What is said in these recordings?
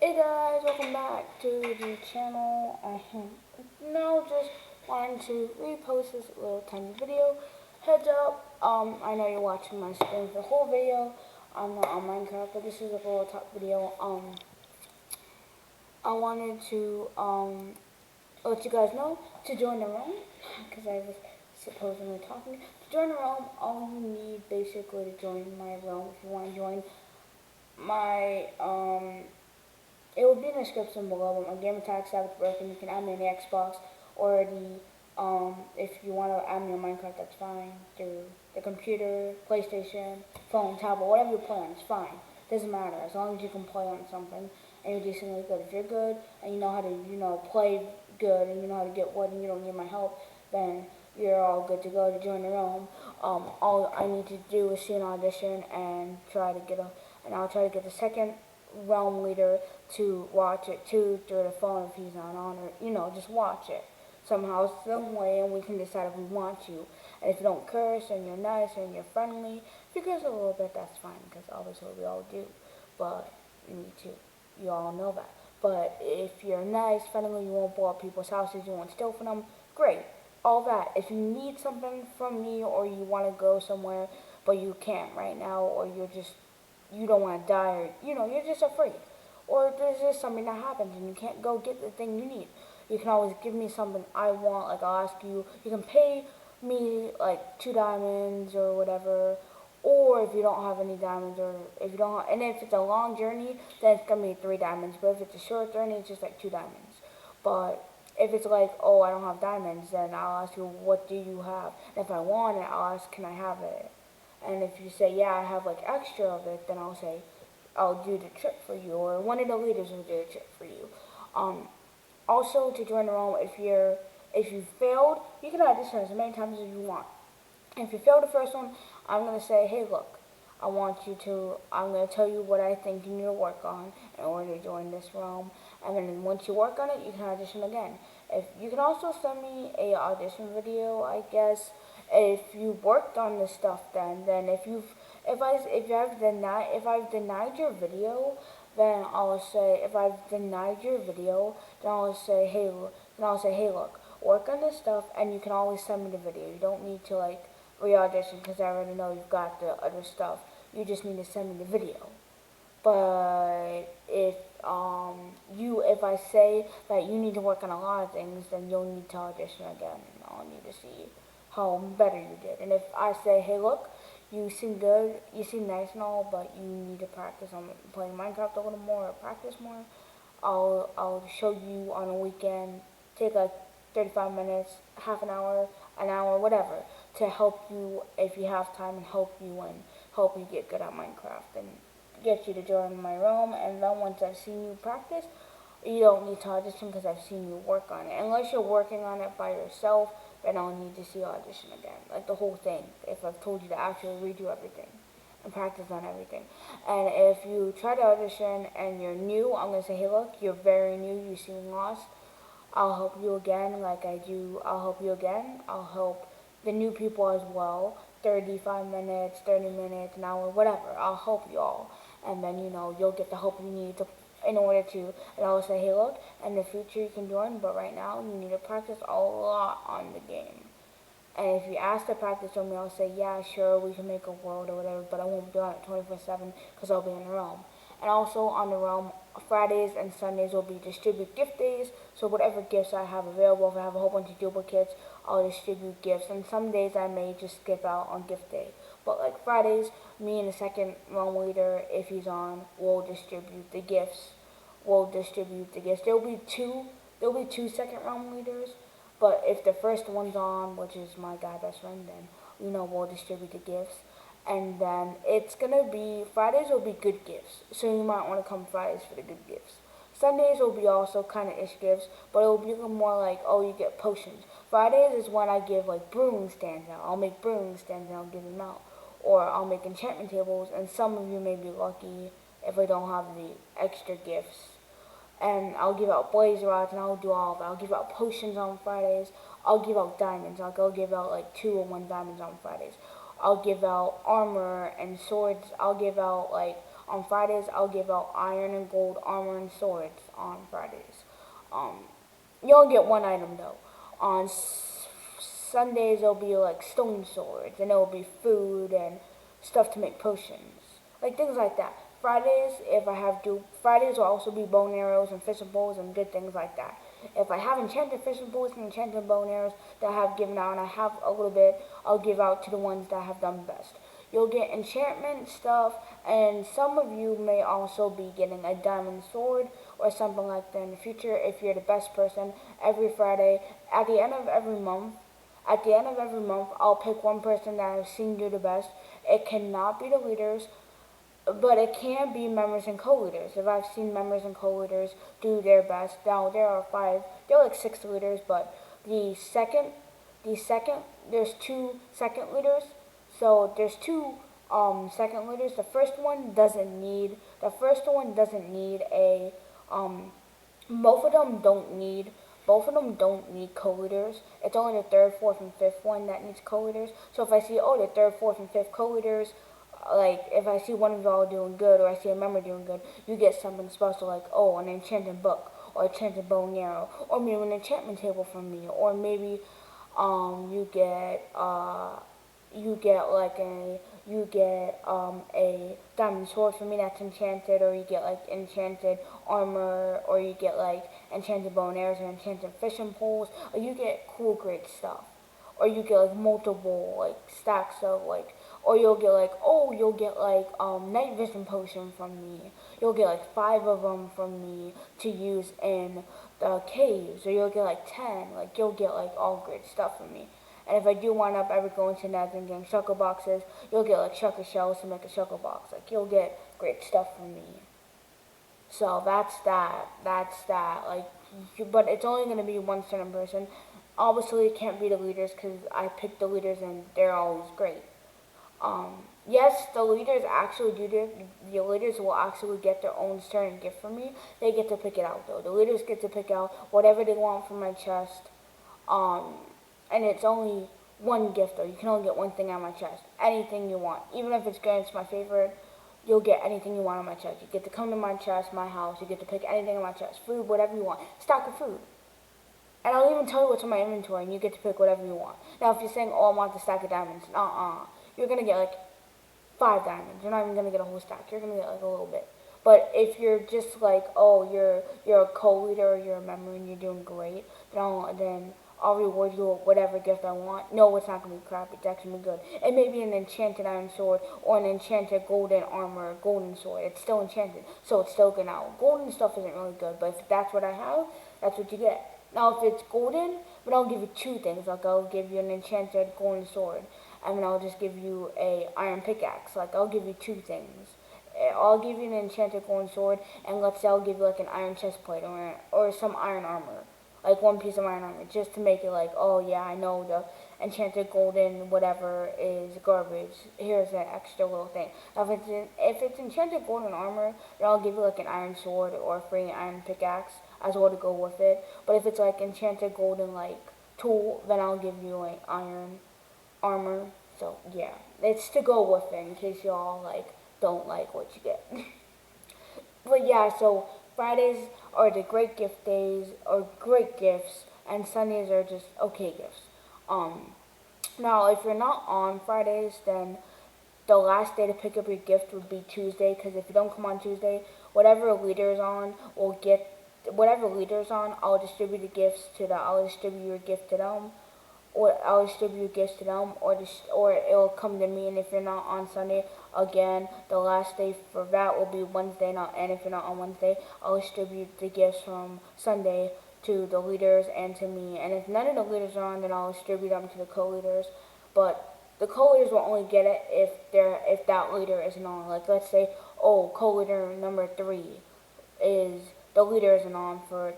Hey guys, welcome back to the channel. Now just wanted to repost this little tiny video. Heads up, I know you're watching my screen for the whole video. I'm not on Minecraft, but this is a little top video. I wanted to let you guys know to join the room because I was supposedly talking. To join the room, all you need basically to join my room if you want to join my it will be in the description below, but my gamer tag Savage Broken. You can add me on the Xbox or if you want to add me on Minecraft, that's fine. Through the computer, PlayStation, phone, tablet, whatever you're playing, it's fine. Doesn't matter, as long as you can play on something and you're decently good. If you're good and you know how to, play good and you know how to get wood and you don't need my help, then you're all good to go to join the realm. All I need to do is see an audition and I'll try to get the second realm leader to watch it too through the phone if he's not on, or just watch it somehow, some way, and we can decide if we want you. And if you don't curse and you're nice and you're friendly, if you curse a little bit, that's fine because obviously we all do. But me too. You all know that. But if you're nice, friendly, you won't blow up people's houses, you won't steal from them, great. All that. If you need something from me or you want to go somewhere but you can't right now, or you don't want to die, or you're just afraid, or there's just something that happens and you can't go get the thing you need, you can always give me something I want. Like, I'll ask you, you can pay me like 2 diamonds or whatever, or if you don't have any diamonds, or if you don't have, and if it's a long journey, then it's gonna be 3 diamonds. But if it's a short journey, it's just like 2 diamonds. But if it's like, oh, I don't have diamonds, then I'll ask you, what do you have? And if I want it, I'll ask, can I have it? And if you say, yeah, I have like extra of it, then I'll say, I'll do the trip for you, or one of the leaders will do the trip for you. Um, Also, to join the realm, if you failed, you can audition as many times as you want. If you fail the first one, I'm gonna say, hey, look, I'm gonna tell you what I think you need to work on in order to join this realm. And then once you work on it, you can audition again. If you can also send me a audition video, I guess, if you worked on this stuff. Then if I've denied your video, then I'll say, if I've denied your video, then I'll say, hey, look, work on this stuff, and you can always send me the video. You don't need to like re-audition because I already know you've got the other stuff. You just need to send me the video. But if I say that you need to work on a lot of things, then you'll need to audition again. I'll need to see how better you did. And if I say, hey, look, you seem good, you seem nice and all, but you need to practice on playing Minecraft a little more or practice more, I'll show you on a weekend, take like 35 minutes, half an hour, whatever, to help you if you have time, and help you get good at Minecraft and get you to join my realm. And then once I've seen you practice, you don't need to audition because I've seen you work on it. Unless you're working on it by yourself, then I'll need to see audition again, like the whole thing, if I've told you to actually redo everything and practice on everything. And if you try to audition and you're new, I'm going to say, hey, look, you're very new, you seem lost. I'll help you again like I do. I'll help you again. I'll help the new people as well. 35 minutes, 30 minutes, an hour, whatever. I'll help you all. And then, you'll get the help you need in order to. And I'll say, hey, look, in the future you can join, but right now you need to practice a lot on the game. And if you ask to practice with me, I'll say, yeah, sure, we can make a world or whatever, but I won't be on it 24/7 because I'll be in the realm. And also on the realm, Fridays and Sundays will be distribute gift days. So whatever gifts I have available, if I have a whole bunch of duplicates, I'll distribute gifts. And some days I may just skip out on gift day. But like Fridays, me and the second realm leader, if he's on, will distribute the gifts. There'll be two second realm leaders. But if the first one's on, which is my guy best friend, then we'll distribute the gifts. And then it's gonna be Fridays will be good gifts, so you might want to come Fridays for the good gifts. Sundays will be also kind of ish gifts, but it will be more like, oh, you get potions. Fridays is when I give like brewing stands out. I'll make brewing stands and I'll give them out, or I'll make enchantment tables. And some of you may be lucky if I don't have the extra gifts, and I'll give out blaze rods, and I'll do all of it. I'll give out potions on Fridays. I'll give out diamonds. I'll give out like 2 or 1 diamonds on Fridays. I'll give out armor and swords. I'll give out like On Fridays, I'll give out iron and gold armor and swords on Fridays. Um, you only get one item though. On Sundays, it'll be like stone swords, and it'll be food and stuff to make potions, like things like that. Fridays, if I have to, Fridays will also be bone arrows and fishing poles and good things like that. If I have enchanted fishing poles and enchanted bone arrows that I have given out, and I have a little bit, I'll give out to the ones that have done best. You'll get enchantment stuff, and some of you may also be getting a diamond sword or something like that in the future if you're the best person. Every Friday, at the end of every month, I'll pick one person that I've seen do the best. It cannot be the leaders, but it can be members and co-leaders. If I've seen members and co-leaders do their best, now there are like 6 leaders, but the second, there's 2 second leaders. So there's 2 second leaders. The first one doesn't need a, both of them don't need co-leaders. It's only the third, fourth, and fifth one that needs co-leaders. So if I see, the third, fourth, and fifth co-leaders, like if I see one of y'all doing good, or I see a member doing good, you get something special, like an enchanted book or enchanted bow and arrow, or maybe an enchantment table from me, or maybe you get a diamond sword from me that's enchanted, or you get like enchanted armor, or you get like enchanted bow and arrows or enchanted fishing poles, or you get cool great stuff, or you get like multiple like stacks of like, or you'll get like night vision potion from me. You'll get like 5 of them from me to use in the caves, or you'll get like 10. Like you'll get like all great stuff from me. And if I do wind up ever going to Nether and getting shulker boxes, you'll get like shulker shells to make a shulker box. Like you'll get great stuff from me. So that's that. Like, but it's only gonna be one certain person. Obviously, it can't be the leaders because I picked the leaders and they're always great. Yes, the leaders actually do this. The leaders will actually get their own certain gift from me. They get to pick it out though. The leaders get to pick out whatever they want from my chest. Um, and it's only one gift though. You can only get one thing out of my chest. Anything you want, even if it's good, it's my favorite. You'll get anything you want on my chest. You get to come to my chest, my house. You get to pick anything on my chest. Food, whatever you want. Stock of food. And I'll even tell you what's in my inventory, and you get to pick whatever you want. Now, if you're saying, I want the stack of diamonds, you're going to get like 5 diamonds. You're not even going to get a whole stack. You're going to get like a little bit. But if you're just like, you're a co-leader, or you're a member, and you're doing great, then I'll reward you with whatever gift I want. No, it's not going to be crap. It's actually going to be good. It may be an enchanted iron sword, or an enchanted golden armor, golden sword. It's still enchanted, so it's still good now. Golden stuff isn't really good, but if that's what I have, that's what you get. Now, if it's golden, but I'll give you 2 things. Like, I'll give you an enchanted golden sword, and then I'll just give you a iron pickaxe. Like, I'll give you 2 things. I'll give you an enchanted golden sword, and let's say I'll give you like an iron chest plate, or some iron armor. Like 1 piece of iron armor, just to make it like, yeah, I know the enchanted golden whatever is garbage. Here's an extra little thing. Now, if it's enchanted golden armor, then I'll give you like an iron sword or a free iron pickaxe as well to go with it. But if it's like enchanted golden like tool, then I'll give you like iron armor. So yeah, it's to go with it in case y'all like don't like what you get. But yeah, so Fridays are the great gift days, or great gifts, and Sundays are just okay gifts. Um, Now, if you're not on Fridays, then the last day to pick up your gift would be Tuesday, because if you don't come on Tuesday, whatever leader is on will get, whatever leader is on, I'll distribute the gifts to them. I'll distribute your gift to them, or I'll distribute gifts to them, or it'll come to me. And if you're not on Sunday, again, the last day for that will be Wednesday. And if you're not on Wednesday, I'll distribute the gifts from Sunday to the leaders and to me. And if none of the leaders are on, then I'll distribute them to the co-leaders. But the co-leaders will only get it if that leader isn't on. Like, let's say, co-leader number 3 is, the leader isn't on for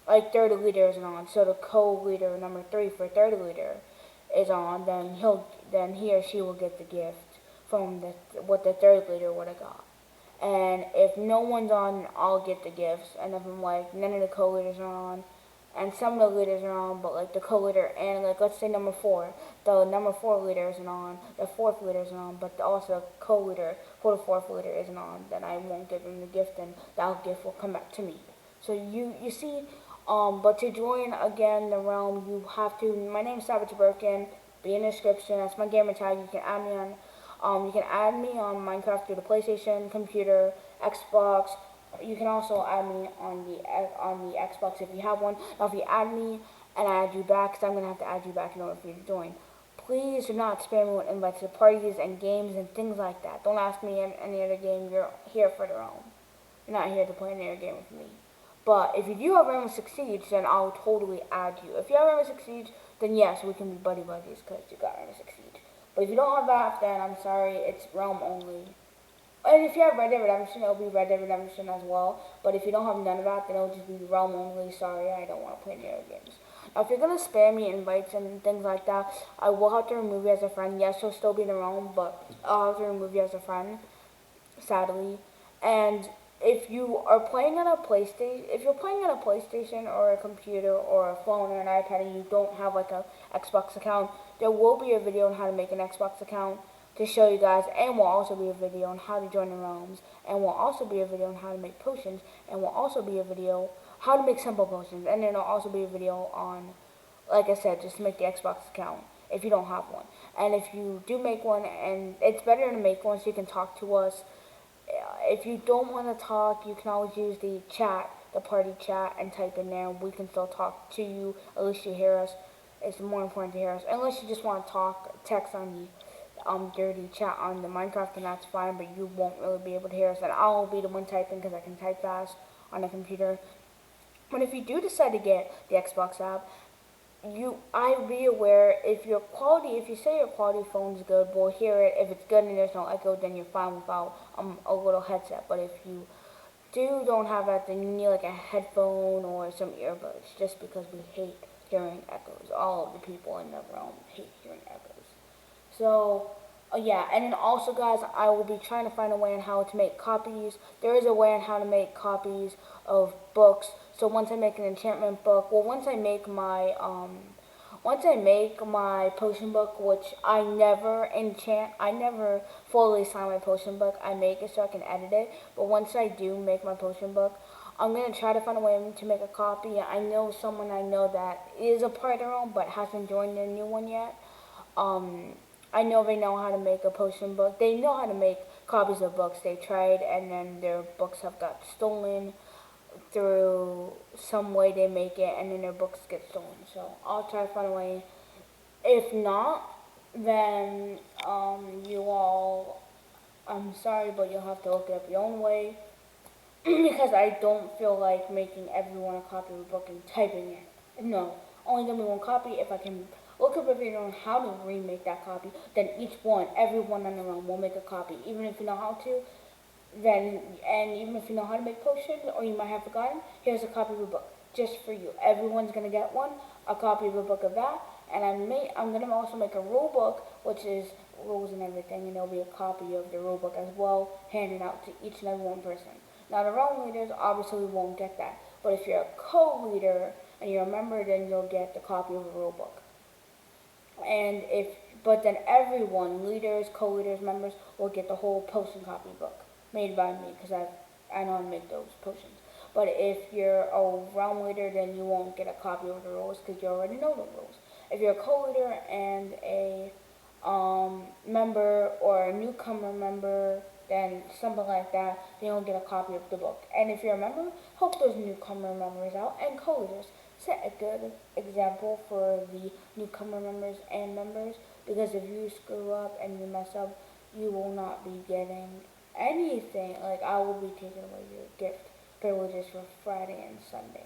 like third leader isn't on, so the co-leader number 3 for third leader is on, then he or she will get the gift from what the third leader would have got. And if no one's on, I'll get the gifts. And if I'm like, none of the co-leaders are on, and some of the leaders are on, but like the co-leader and like let's say number 4, the number 4 leader isn't on, the 4th leader isn't on, but also the co-leader for the 4th leader isn't on, then I won't give them the gift, and that gift will come back to me. So you see, but to join again the realm, you have to. My name is Savage Birkin. Be in the description. That's my gamer tag. You can add me on. You can add me on Minecraft through the PlayStation, computer, Xbox. You can also add me on the Xbox if you have one. Now, if you add me and I add you back, because I'm gonna have to add you back in order for you to join. Please do not spam me with invites to parties and games and things like that. Don't ask me in any other game. You're here for the realm. You're not here to play any other game with me. But if you do have Rainbow Six Siege, then I'll totally add you. If you have Rainbow Six Siege, then yes, we can be buddy buddies because you got Rainbow Six Siege. But if you don't have that, then I'm sorry, it's realm only. And if you have Red Dead Redemption, it'll be Red Dead Redemption as well. But if you don't have none of that, then it'll just be realm only. Sorry, I don't want to play any other games. Now, if you're going to spam me invites and things like that, I will have to remove you as a friend. Yes, you'll still be in the realm, but I'll have to remove you as a friend, sadly. And if you are playing on a PlayStation or a computer or a phone or an iPad and you don't have like a Xbox account, there will be a video on how to make an Xbox account to show you guys, and will also be a video on how to join the realms, and will also be a video on how to make potions, and will also be a video how to make simple potions, and then will also be a video on, like I said, just to make the Xbox account if you don't have one. And if you do make one, and it's better to make one so you can talk to us. If you don't want to talk, you can always use the chat, the party chat, and type in there. We can still talk to you, at least you hear us. It's more important to hear us. Unless you just want to talk, text on the dirty chat on the Minecraft, and that's fine, but you won't really be able to hear us. And I'll be the one typing because I can type fast on the computer. But if you do decide to get the Xbox app, I'd be aware if you say your quality phone's good, we'll hear it. If it's good and there's no echo, then you're fine without a little headset. But if you don't have that, then you need like a headphone or some earbuds, just because we hate hearing echoes. All of the people in the realm hate hearing echoes. So, yeah, and then also, guys, I will be trying to find a way on how to make copies. There is a way on how to make copies of books. So once I make an enchantment book, well, once I make my potion book, which I never enchant, I never fully sign my potion book. I make it so I can edit it. But once I do make my potion book, I'm going to try to find a way to make a copy. I know someone I know that is a part of their own, but hasn't joined the new one yet. I know they know how to make a potion book. They know how to make copies of books. They tried, and then their books have got stolen through some way they make it, and then their books get stolen. So I'll try to find a way. If not, then you all, I'm sorry, but you'll have to look it up your own way because I don't feel like making everyone a copy of a book and typing it. No, only give me one copy. If I can look up a video on how to remake that copy, then everyone on the realm will make a copy. Even if you know how to, and even if you know how to make potions, or you might have forgotten, here's a copy of a book, just for you. Everyone's going to get one, a copy of a book of that, and I'm going to also make a rule book, which is rules and everything, and there'll be a copy of the rule book as well, handed out to each and every one person. Now, the realm leaders obviously won't get that, but if you're a co-leader and you're a member, then you'll get the copy of the rule book. But then everyone, leaders, co-leaders, members, will get the whole potion copy book made by me, because I know how to make those potions. But if you're a realm leader, then you won't get a copy of the rules because you already know the rules. If you're a co-leader and a member or a newcomer member, then something like that, then you'll get a copy of the book. And if you're a member, help those newcomer members out and co-leaders. Set a good example for the newcomer members and members, because if you screw up and you mess up, you will not be getting anything. Like, I will be taking away your gift privileges for Friday and Sunday.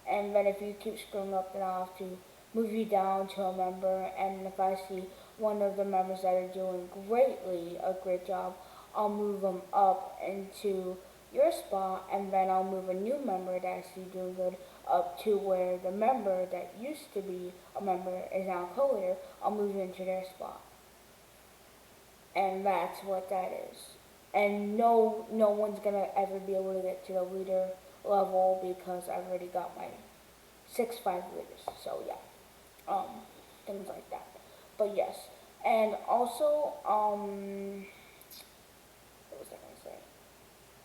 And then if you keep screwing up, then I'll have to move you down to a member. And if I see one of the members that are doing a great job, I'll move them up into your spot, and then I'll move a new member that I see doing good up to where the member that used to be a member is now a co-leader. I'll move you into their spot. And that's what that is. And no one's gonna ever be able to get to the leader level because I've already got my 6 5 liters. So yeah, um, things like that. But yes, and also what was I gonna say?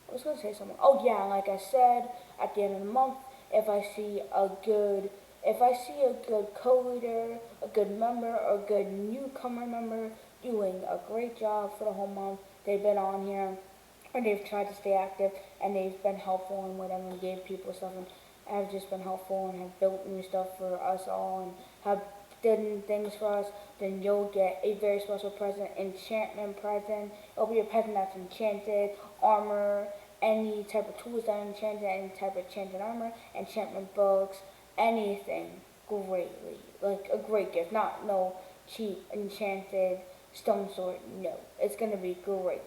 I was gonna say something. Oh yeah, like I said, at the end of the month, if I see a good, if I see a good co-leader, a good member, or a good newcomer member doing a great job for the whole month, they've been on here, or they've tried to stay active, and they've been helpful and whatever, and gave people stuff, and have just been helpful and have built new stuff for us all, and have done things for us, then you'll get a very special present, enchantment present. It'll be a present that's enchanted, armor, any type of tools that are enchanted, any type of enchanted armor, enchantment books, anything greatly. Like a great gift, not no cheap enchanted stone sword. No, it's gonna be great.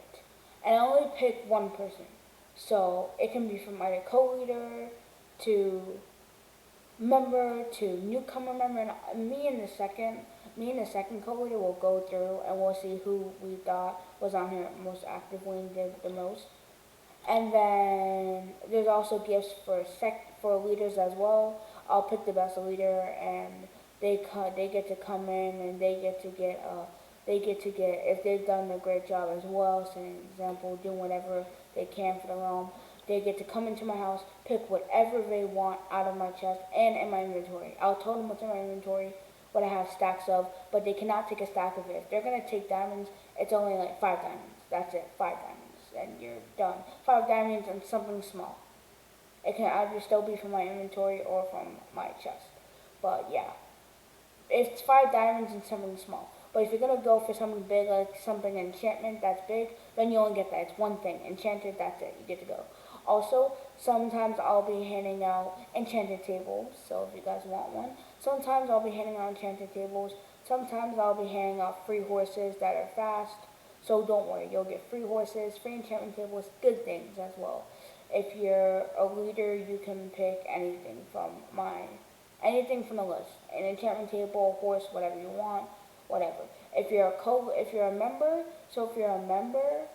And I only pick one person. So it can be from either co-leader to member to newcomer member, and me and the second co-leader will go through and we'll see who we thought was on here most actively and did the most. And then there's also gifts for leaders as well. I'll pick the best leader, and they get to come in and they get to get, if they've done a great job as well. So an example, doing whatever they can for the realm. They get to come into my house, pick whatever they want out of my chest and in my inventory. I'll tell them what's in my inventory, what I have stacks of, but they cannot take a stack of it. If they're gonna take diamonds, it's only like 5 diamonds. That's it, 5 diamonds, and you're done. 5 diamonds and something small. It can either still be from my inventory or from my chest. But yeah, it's 5 diamonds and something small. But if you're gonna go for something big, like something enchantment that's big, then you only get that. It's one thing. Enchanted, that's it. You get to go. Also, sometimes I'll be handing out enchanted tables, so if you guys want one. Sometimes I'll be handing out enchanted tables. Sometimes I'll be handing out free horses that are fast. So don't worry, you'll get free horses, free enchantment tables, good things as well. If you're a leader, you can pick anything from the list. An enchantment table, a horse, whatever you want, whatever. If you're a member, so if you're a member,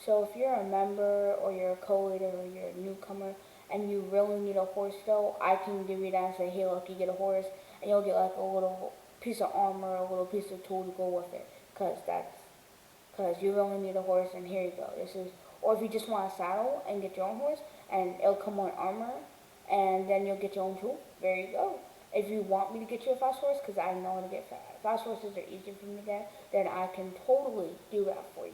so if you're a member or you're a co-leader or you're a newcomer and you really need a horse though, I can give you that and say, hey look, you get a horse and you'll get like a little piece of armor, a little piece of tool to go with it. Cause you really need a horse and here you go. Or if you just want a saddle and get your own horse and it'll come on armor and then you'll get your own tool, there you go. If you want me to get you a fast horse, because I know how to get fast horses are easy for me to get, then I can totally do that for you.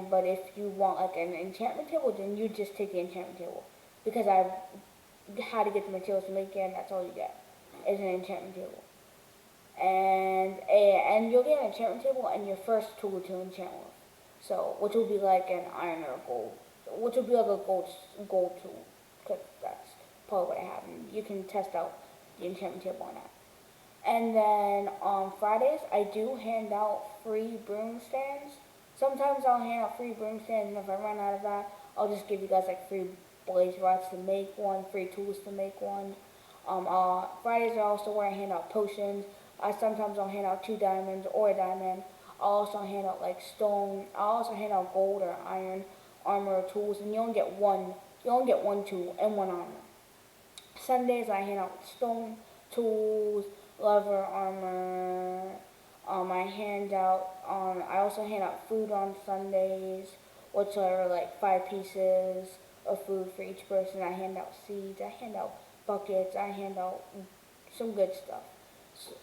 But if you want like an enchantment table, then you just take the enchantment table. Because I've had to get the materials to make it, and that's all you get, is an enchantment table. And you'll get an enchantment table and your first tool to enchant with. So, which will be like an iron or gold, which will be like a gold tool, because that's probably what I have. And you can test out the enchantment table on that. And then on Fridays, I do hand out free broom stands. Sometimes I'll hand out free broom stands, and if I run out of that, I'll just give you guys like free blaze rods to make one, free tools to make one. Fridays are also where I hand out potions. Sometimes I'll hand out 2 diamonds or a diamond. I'll also hand out like stone. I'll also hand out gold or iron armor or tools, and you only get one. You only get one tool and one armor. Sundays I hand out stone tools, leather armor. I also hand out food on Sundays, which are like 5 pieces of food for each person. I hand out seeds. I hand out buckets. I hand out some good stuff.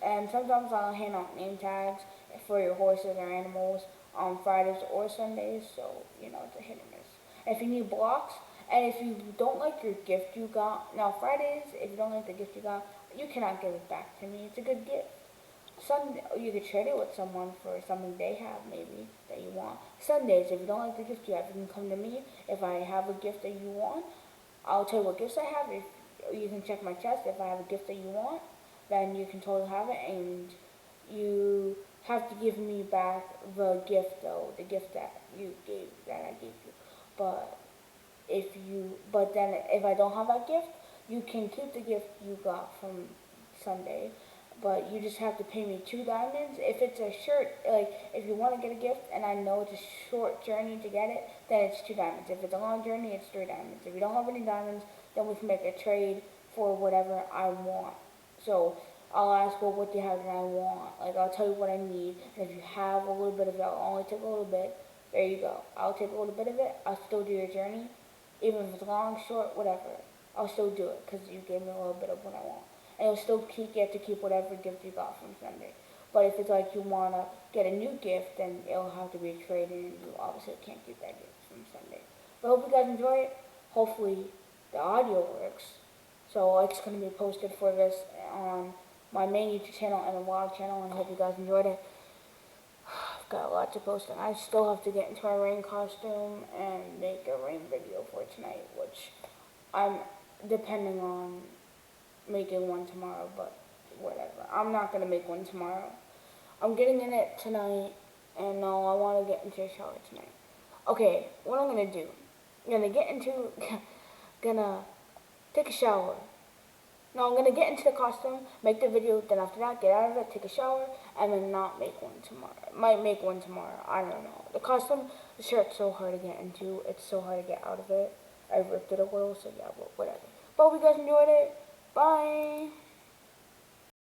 And sometimes I'll hand out name tags for your horses or animals on Fridays or Sundays. So it's a hit or miss. If you need blocks, and if you don't like your gift you got, now Fridays, if you don't like the gift you got, you cannot give it back to me. It's a good gift. Sunday, you could trade it with someone for something they have maybe that you want. Sundays, if you don't like the gift you have, you can come to me. If I have a gift that you want, I'll tell you what gifts I have. If you can check my chest, if I have a gift that you want, then you can totally have it, and you have to give me back the gift though, the gift that I gave you. But then if I don't have that gift, you can keep the gift you got from Sunday, but you just have to pay me 2 diamonds. If it's a shirt, like if you want to get a gift and I know it's a short journey to get it, then it's 2 diamonds. If it's a long journey, it's 3 diamonds. If you don't have any diamonds, then we can make a trade for whatever I want. So I'll ask, well, what do you have that I want? Like, I'll tell you what I need, and if you have a little bit of it, I'll only take a little bit. There you go. I'll take a little bit of it. I'll still do your journey, even if it's long, short, whatever. I'll still do it because you gave me a little bit of what I want, and you'll still get to keep whatever gift you got from Sunday. But if it's like you wanna get a new gift, then it'll have to be a trade, and you obviously can't keep that gift from Sunday. But I hope you guys enjoy it. Hopefully the audio works. So it's going to be posted for this on my main YouTube channel and the vlog channel, and I hope you guys enjoyed it. I've got a lot to post, and I still have to get into my rain costume and make a rain video for tonight, which I'm depending on making one tomorrow, but whatever. I'm not going to make one tomorrow. I'm getting in it tonight, and no, I want to get into a shower tonight. Okay, what I'm going to do, I'm going to get into, gonna take a shower. No, I'm gonna get into the costume, make the video, then after that, get out of it, take a shower, and then not make one tomorrow. Might make one tomorrow, I don't know. The costume, the shirt's so hard to get into, it's so hard to get out of it. I ripped it a little, so yeah, but whatever. But hope you guys enjoyed it.